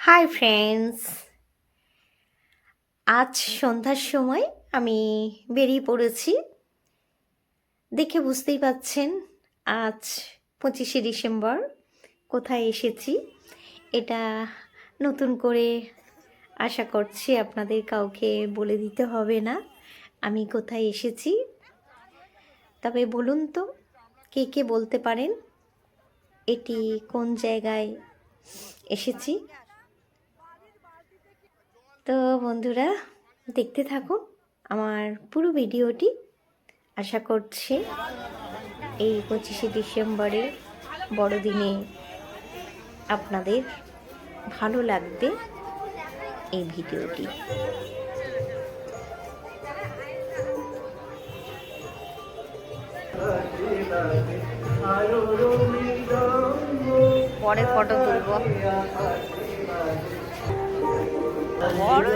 Hi friends, আজ সন্ধ্যার সময় আমি বেরিয়ে পড়েছি। দেখে বুঝতেই পাচ্ছেন আজ 25শে ডিসেম্বর। কোথায় এসেছি এটা নতুন করে আশা করছি আপনাদের কাউকে বলে দিতে হবে না আমি কোথায় এসেছি। তবে বলুন তো কে কে বলতে পারেন এটি কোন জায়গায় এসেছি। তো বন্ধুরা দেখতে থাকুন আমার পুরো ভিডিওটি। আশা করছি এই 25শে ডিসেম্বরে বড়দিনে আপনাদের ভালো লাগবে এই ভিডিওটি। পরে ফটো তুলব। বড়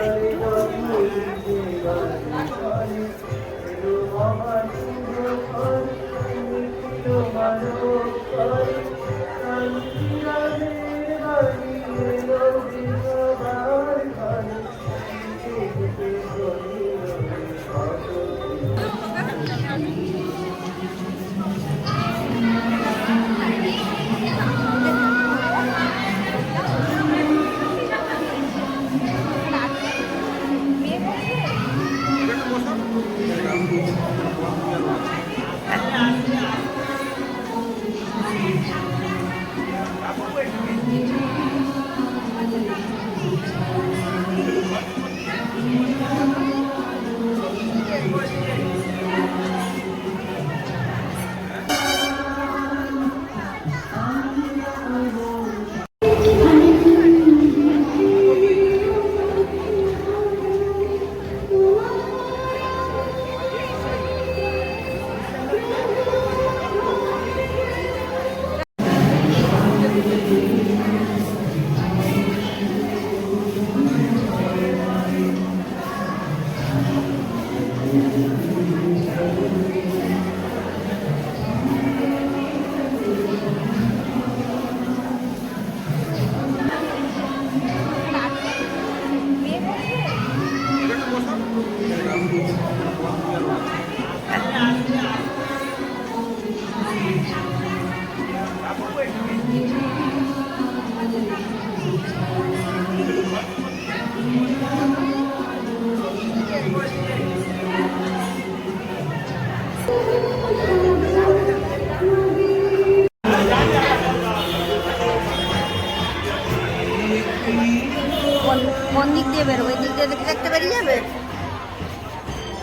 কোন দিক দিয়ে বেরোবে? দিক দিয়ে দেখতে দেখতে বেরিয়ে যাবে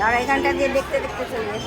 আর এখানটা দিয়ে দেখতে দেখতে চলবে।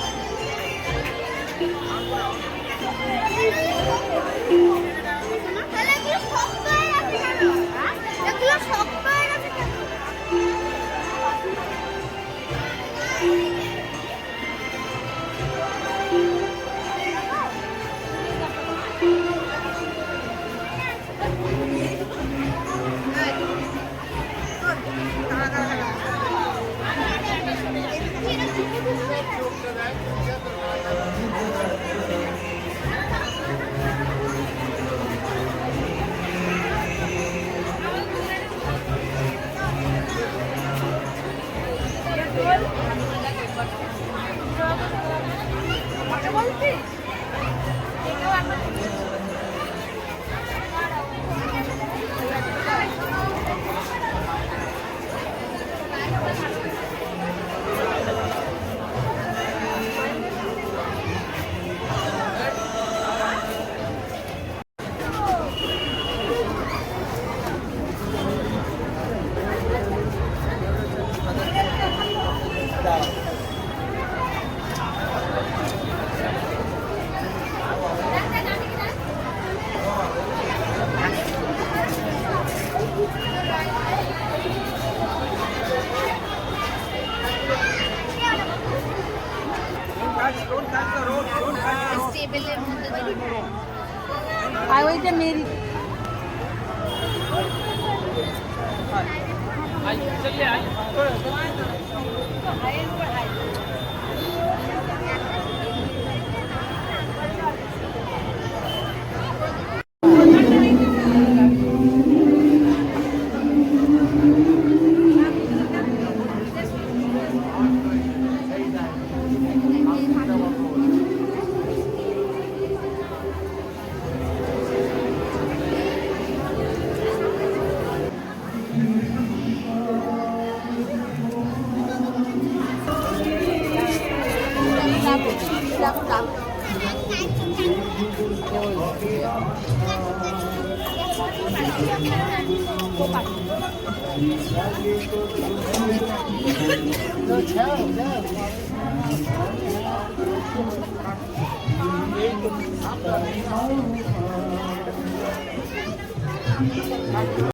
যাবো দেখো দাম